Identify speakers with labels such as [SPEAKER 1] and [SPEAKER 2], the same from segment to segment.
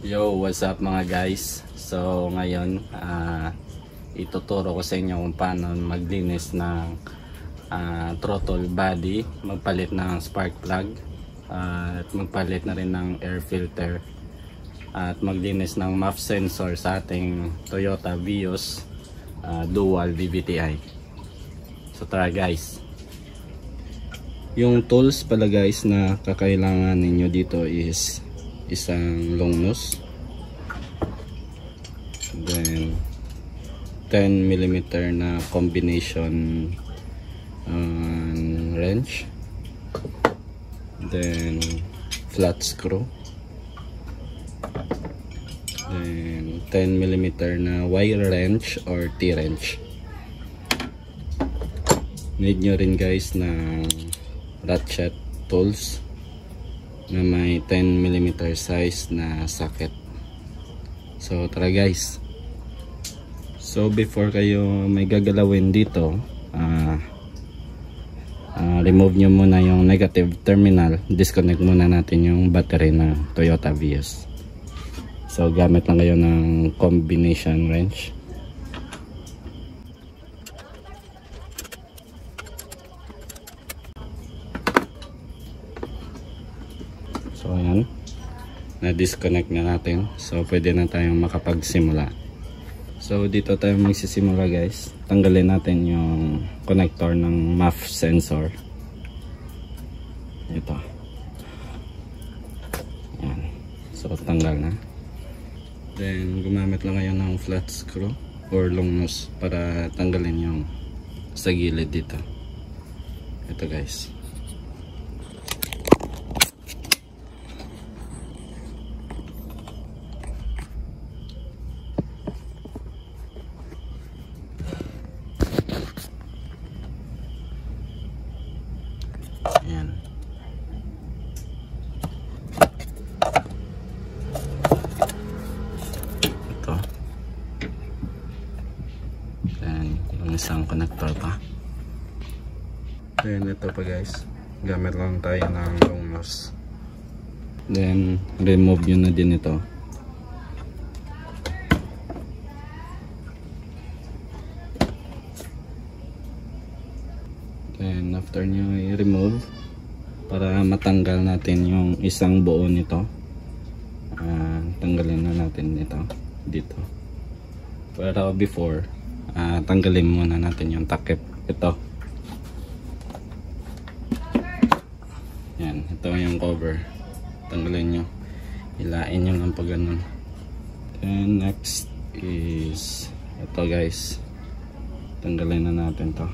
[SPEAKER 1] Yo, what's up mga guys? So ngayon ituturo ko sa inyo kung paano maglinis ng throttle body, magpalit ng spark plug, at magpalit na rin ng air filter, at maglinis ng MAF sensor sa ating Toyota Vios dual VVTi. So tara guys. Yung tools pala guys na kakailangan ninyo dito is isang long nose, then 10mm na combination wrench, then flat screw, then 10mm na Y wrench or T-wrench. Need nyo rin guys ng ratchet tools na may 10mm size na socket. So tara guys. So before kayo may gagalawin dito, remove nyo muna yung negative terminal, disconnect muna natin yung battery ng Toyota Vios. So gamit lang kayo ng combination wrench. So ayan, na-disconnect na natin. So pwede na tayong makapagsimula. So dito tayo magsisimula guys. Tanggalin natin yung connector ng MAF sensor. Ito. Ayan. So tanggal na. Then gumamit lang kayo ng flat screw or long nose para tanggalin yung sa gilid dito. Ito guys. Ayan. Ito. Then yung isang connector pa. Then ito pa guys. Gamit lang tayo ng long nose. Then remove nyo na din ito. Then after nyo i-remove, para matanggal natin yung isang buo nito, tanggalin na natin ito dito. Pero before, tanggalin muna natin yung takip. Ito. Yan, ito yung cover. Tanggalin nyo. Hilain nyo lang pag ganun. Then next is ito guys. Tanggalin na natin to.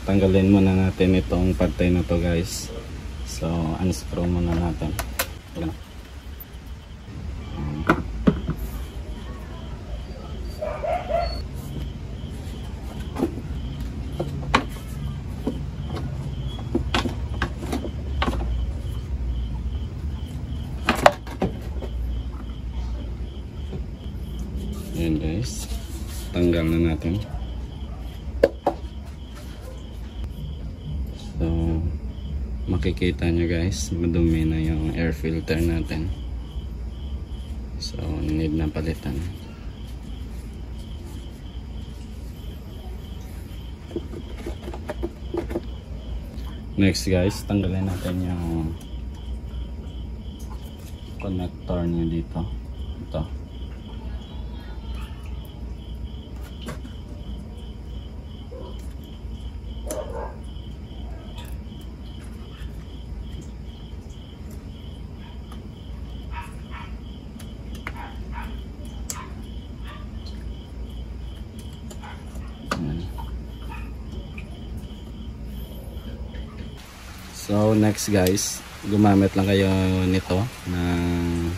[SPEAKER 1] Tanggalin muna natin itong parte na to guys. So unscrew muna natin. Ayan. Ayan guys. Tanggal na natin. So makikita nyo guys, madumi na yung air filter natin. So need na palitan. Next guys, tanggalin natin yung connector nyo dito. Ito. So next guys, gumamit lang kayo nito ng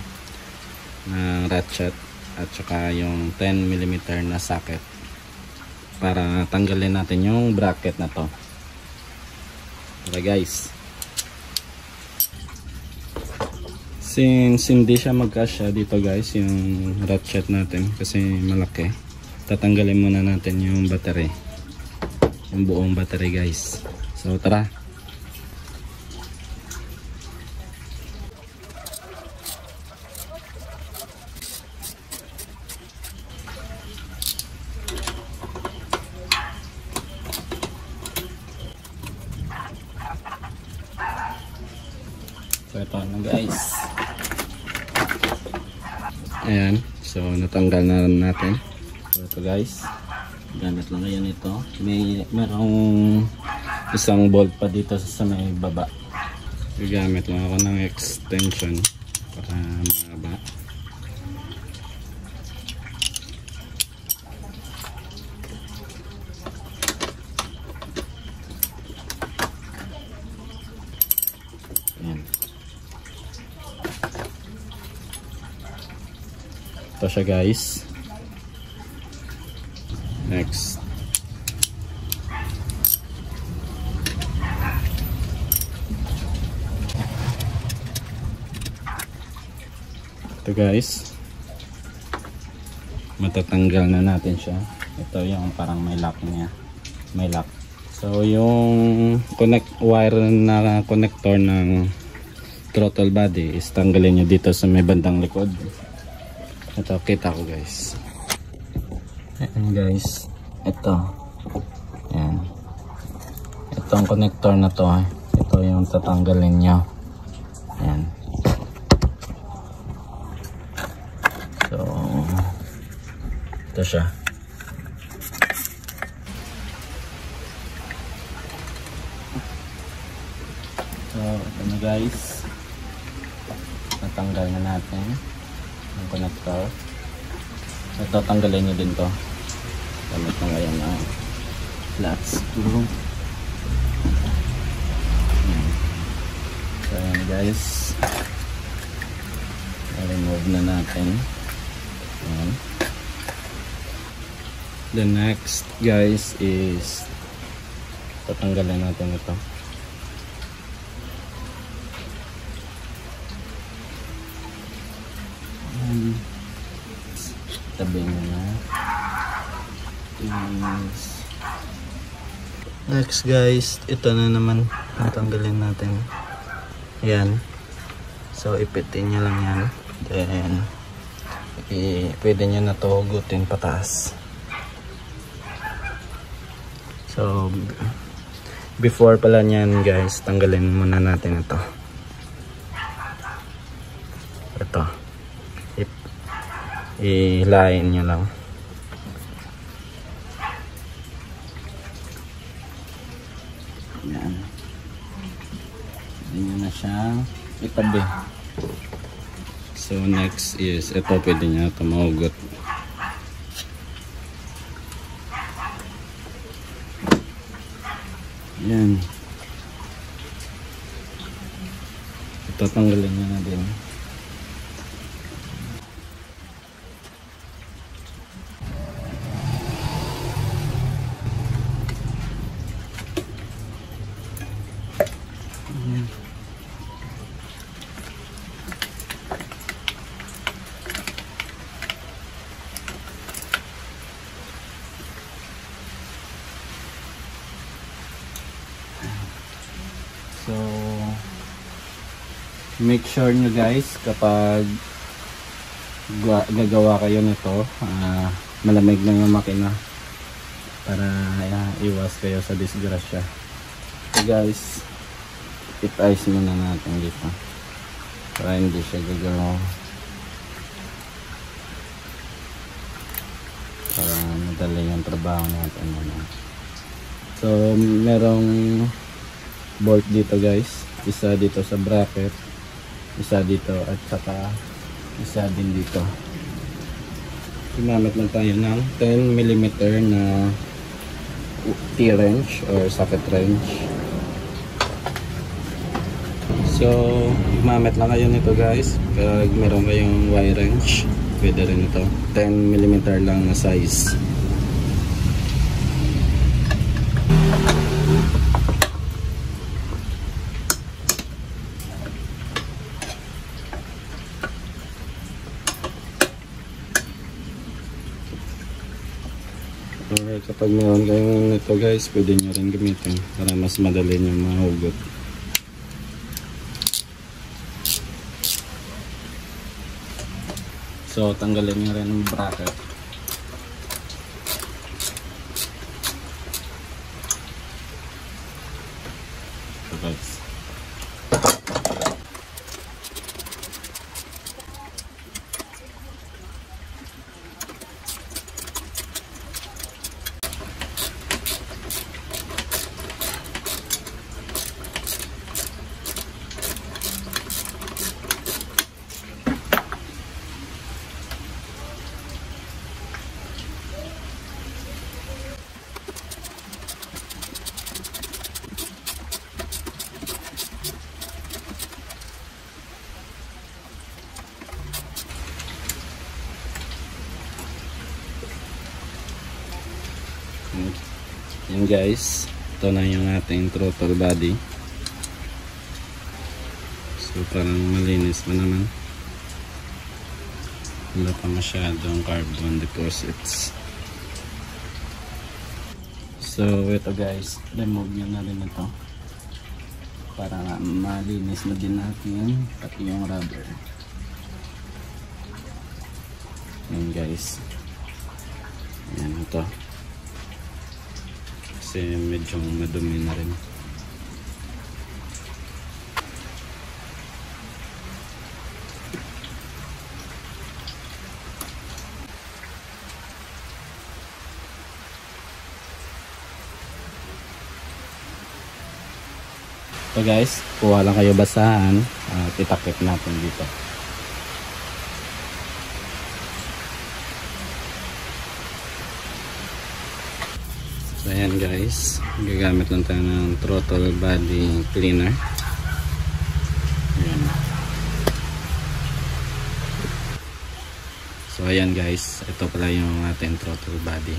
[SPEAKER 1] ratchet at saka yung 10mm na socket para tanggalin natin yung bracket na to. Okay guys, since hindi siya magkasya dito guys yung ratchet natin kasi malaki, tatanggalin muna natin yung battery, yung buong battery guys. So tara. ito na guys. Ayan. So natanggal na natin. So ito guys. Gamit lang ngayon ito. Merong isang bolt pa dito sa may baba. Gagamit lang ako ng extension para mahaba. Ayan. Ito siya guys. Next. Ito guys. Matatanggal na natin siya. Ito yung parang may lock niya. May lock. So yung wire na connector ng throttle body is tanggalin nyo dito sa may bandang likod. Ito kita ko guys. Ayan guys. Ito. Ayan. Itong connector na to. Ito yung tatanggalin nyo. Ayan. So ito siya. So ito na guys. Natanggal na natin yung connector. Ito tanggalin nyo din to. Gamit na ngayon na flat screw. So ayan guys. I-remove na natin. Ayan. The next guys is tatanggalin natin ito. Tabi nyo na. Next guys, ito na naman natanggalin natin. Ayan. So ipitin nyo lang yan. Then pwede nyo na to hugutin pataas. So before pala nyan guys, tanggalin muna natin ito. Ito ihilain nyo lang. Yan. Pwede nyo na siyang itabi. So next is ito, pwede nyo ito mahugot. Yan. Ito tanggalin nyo na din. So make sure nyo guys kapag gagawa kayo nito, malamig lang yung makina para iwas kayo sa disgrasya. So guys, it-ice muna natin dito para hindi siya gagalaw, para madali yung trabaho natin. So merong bolt dito guys, isa dito sa bracket, isa dito, at saka isa din dito. Ginamit lang tayo ng 10mm na T-wrench or socket wrench. So ginamit lang kayo nito guys. Pag meron kayong Y wrench, pwede rin ito. 10mm lang na size. Alright, kapag meron kayong nito guys, pwede nyo rin gamitin para mas madali nyo mahugot. So tanggalin nyo rin ang bracket. So guys, guys, ito na yung ating throttle body. So parang malinis pa naman, wala pa masyadong carbon deposits. So ito guys, remove nyo na rin ito para malinis na din natin pati yung rubber. Ayan guys, ayan ito kasi medyo madumi na rin. So guys, kuha lang kayo basahan, itakip natin dito. So ayan guys, gagamit lang tayo ng throttle body cleaner. Ayan. So ayan guys, ito pala yung ating throttle body.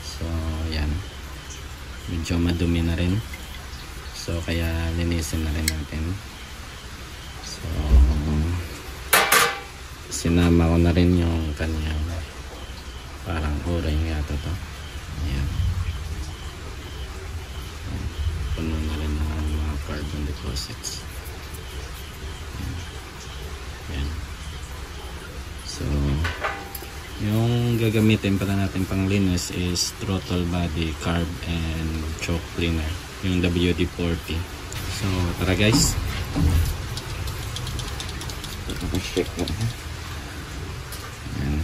[SPEAKER 1] So ayan, medyo madumi na rin. So kaya linisin na rin natin. So sinama ko na rin yung kanyang parang o-ring yata to. Ayan. Puno na rin ng mga carbon deposits. Ayan. So yung gagamitin pala natin pang linis is throttle body, carb and choke cleaner, yung WD-40. So tara guys, check na. Ayan.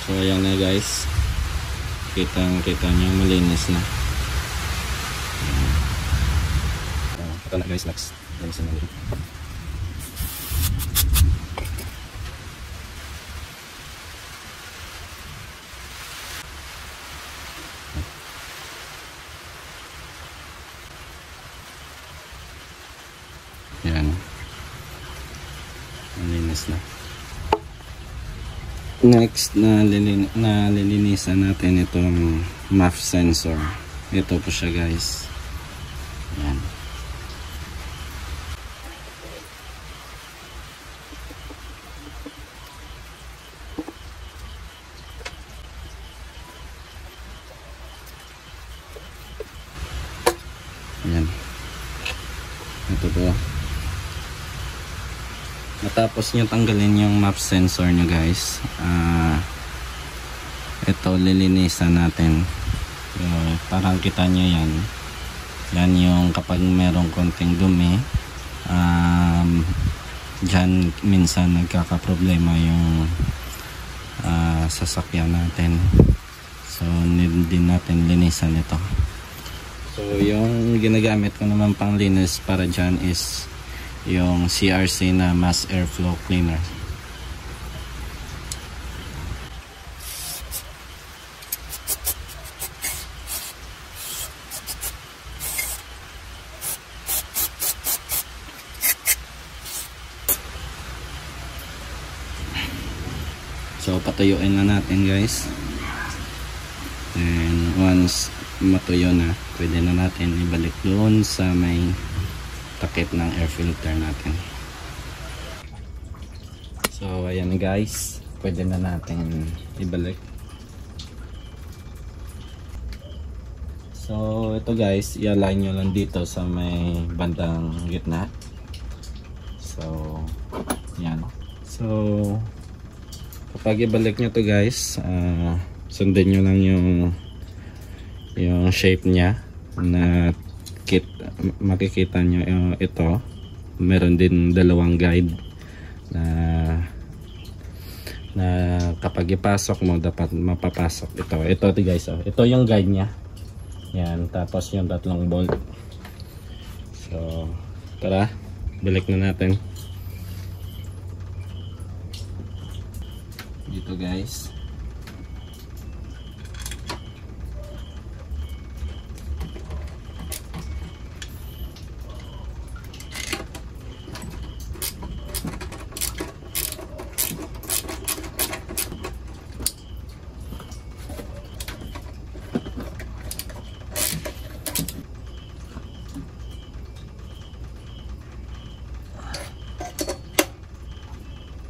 [SPEAKER 1] So ayan na guys, kita nyo malinis na. Ito na guys, next linisin na dito. Ayan, malinis na. Next na lilinisan natin itong MAF sensor. Ito po siya guys. Ayan. Ayan. Ito po. Matapos nyo tanggalin yung MAF sensor nyo guys, ito lilinisan natin. Parang kita nyo yan, yan yung kapag merong konting dumi, dyan minsan nagkakaproblema yung sasakyan natin. So need din natin linisan ito. So yung ginagamit ko naman pang linis para dyan is yung CRC na mass airflow cleaner. So patuyuin na natin guys, and once matuyo na, pwede na natin ibalik doon sa may takip ng air filter natin. So ayan guys, pwede na natin ibalik. So ito guys, i-align nyo lang dito sa may bandang gitna. So yan. So Kapag ibalik nyo to guys, sundin nyo lang yung shape nya na makikita nyo ito. Meron din dalawang guide na kapag ipasok mo dapat mapapasok ito guys. Ito yung guide nya yan, tapos yung tatlong bolt. So tara, balik na natin dito guys.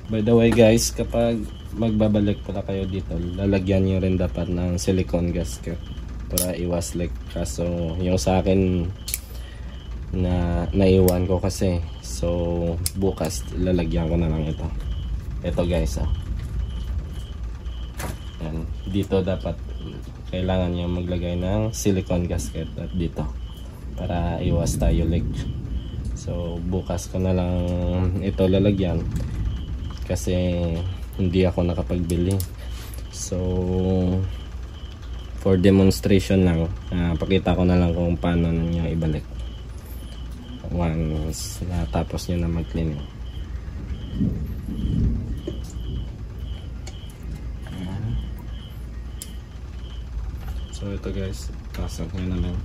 [SPEAKER 1] By the way guys, kapag magbabalik pala kayo dito, lalagyan nyo rin dapat ng silicone gasket para iwas leak. Kaso yung sa akin na naiwan ko kasi, so bukas lalagyan ko na lang ito guys. Yan. Dito dapat kailangan nyo maglagay ng silicone gasket at dito para iwas tayo leak. So bukas ko na lang ito lalagyan kasi hindi ako nakapagbili. So for demonstration lang, pakita ko na lang kung paano nyo ibalik once natapos nyo na mag-cleaning. So ito guys, pasok nyo na lang.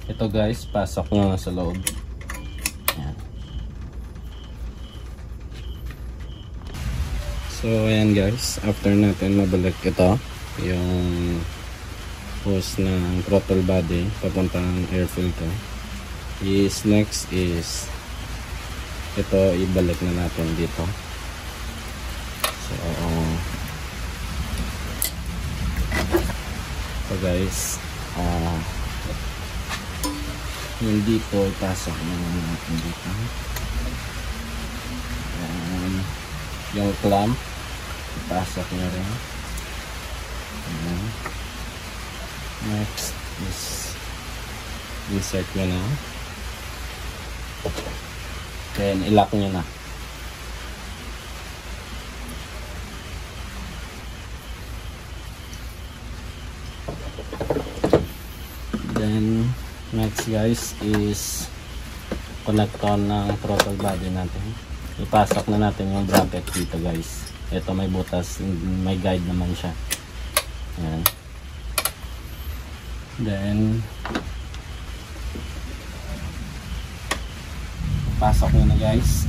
[SPEAKER 1] Ito guys, pasok nyo sa loob. Ayan. So ayan guys, after natin mabalik ito, yung hose ng throttle body papuntang air filter, next is ito, ibalik na natin dito. So guys, yung dito ipasok na natin dito. Yung clamp ipasok na rin. Next is insert nyo na, then ilock nyo na. Then next guys is connector ng throttle body natin. Ipasok na natin yung bracket dito guys. Ito may butas, may guide naman siya. Ayan. Then pasok nyo na guys.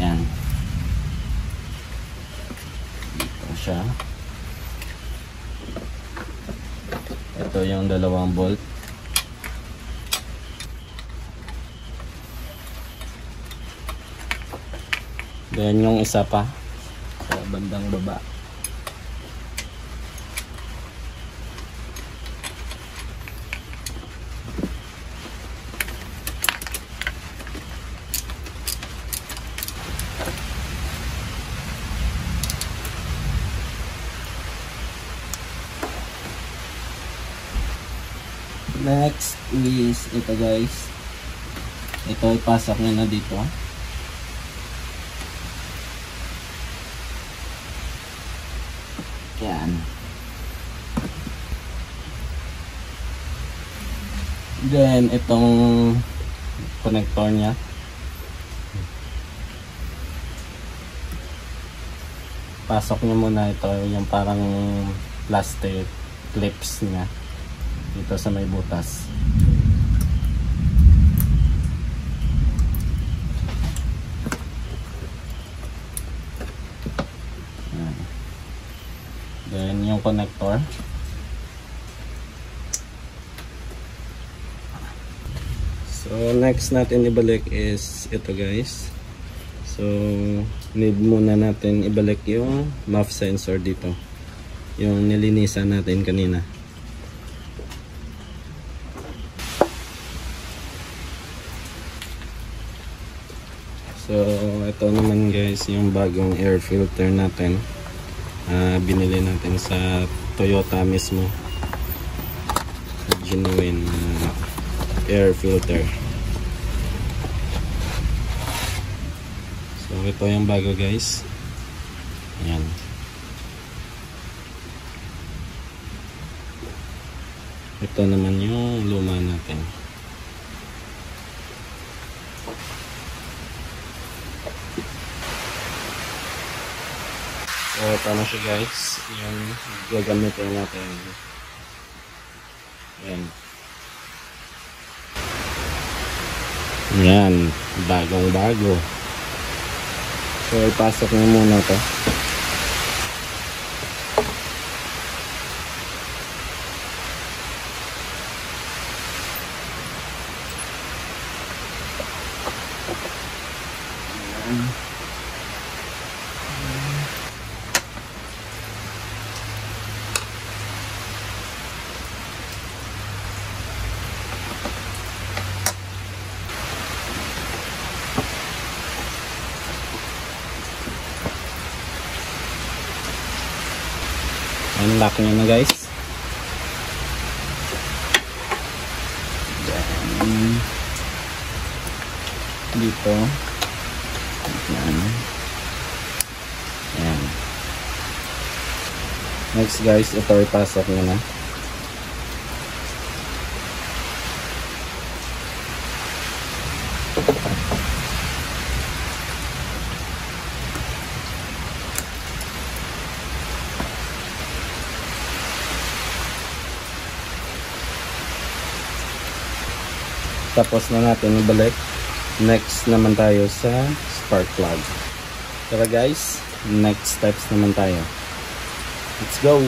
[SPEAKER 1] Ayan. Dito siya. Ito yung dalawang bolt. Then yung isa pa sa bandang baba. Next is ito guys. Ito ipasok nyo na dito. Yan. Then itong connector nya, pasok nyo muna ito, yung parang plastic clips nya dito sa may butas. yung connector. So next natin ibalik is ito guys. So need muna natin ibalik yung MUF sensor dito, yung nilinisan natin kanina. So ito naman guys yung bagong air filter natin, binili natin sa Toyota mismo, genuine air filter. So ito yung bago guys. Ayan. Ito naman yung luma natin. So ito na siya guys, yung gagamitin natin. Ayan. Ayan, bagong bago. So ipasok na muna ito. Unlock nyo na guys. Then, dito. Ayan. Ayan. Next guys, ito ipasok nyo na. Tapos na natin ibalik. Next naman tayo sa spark plug. Tara guys, next steps naman tayo. Let's go!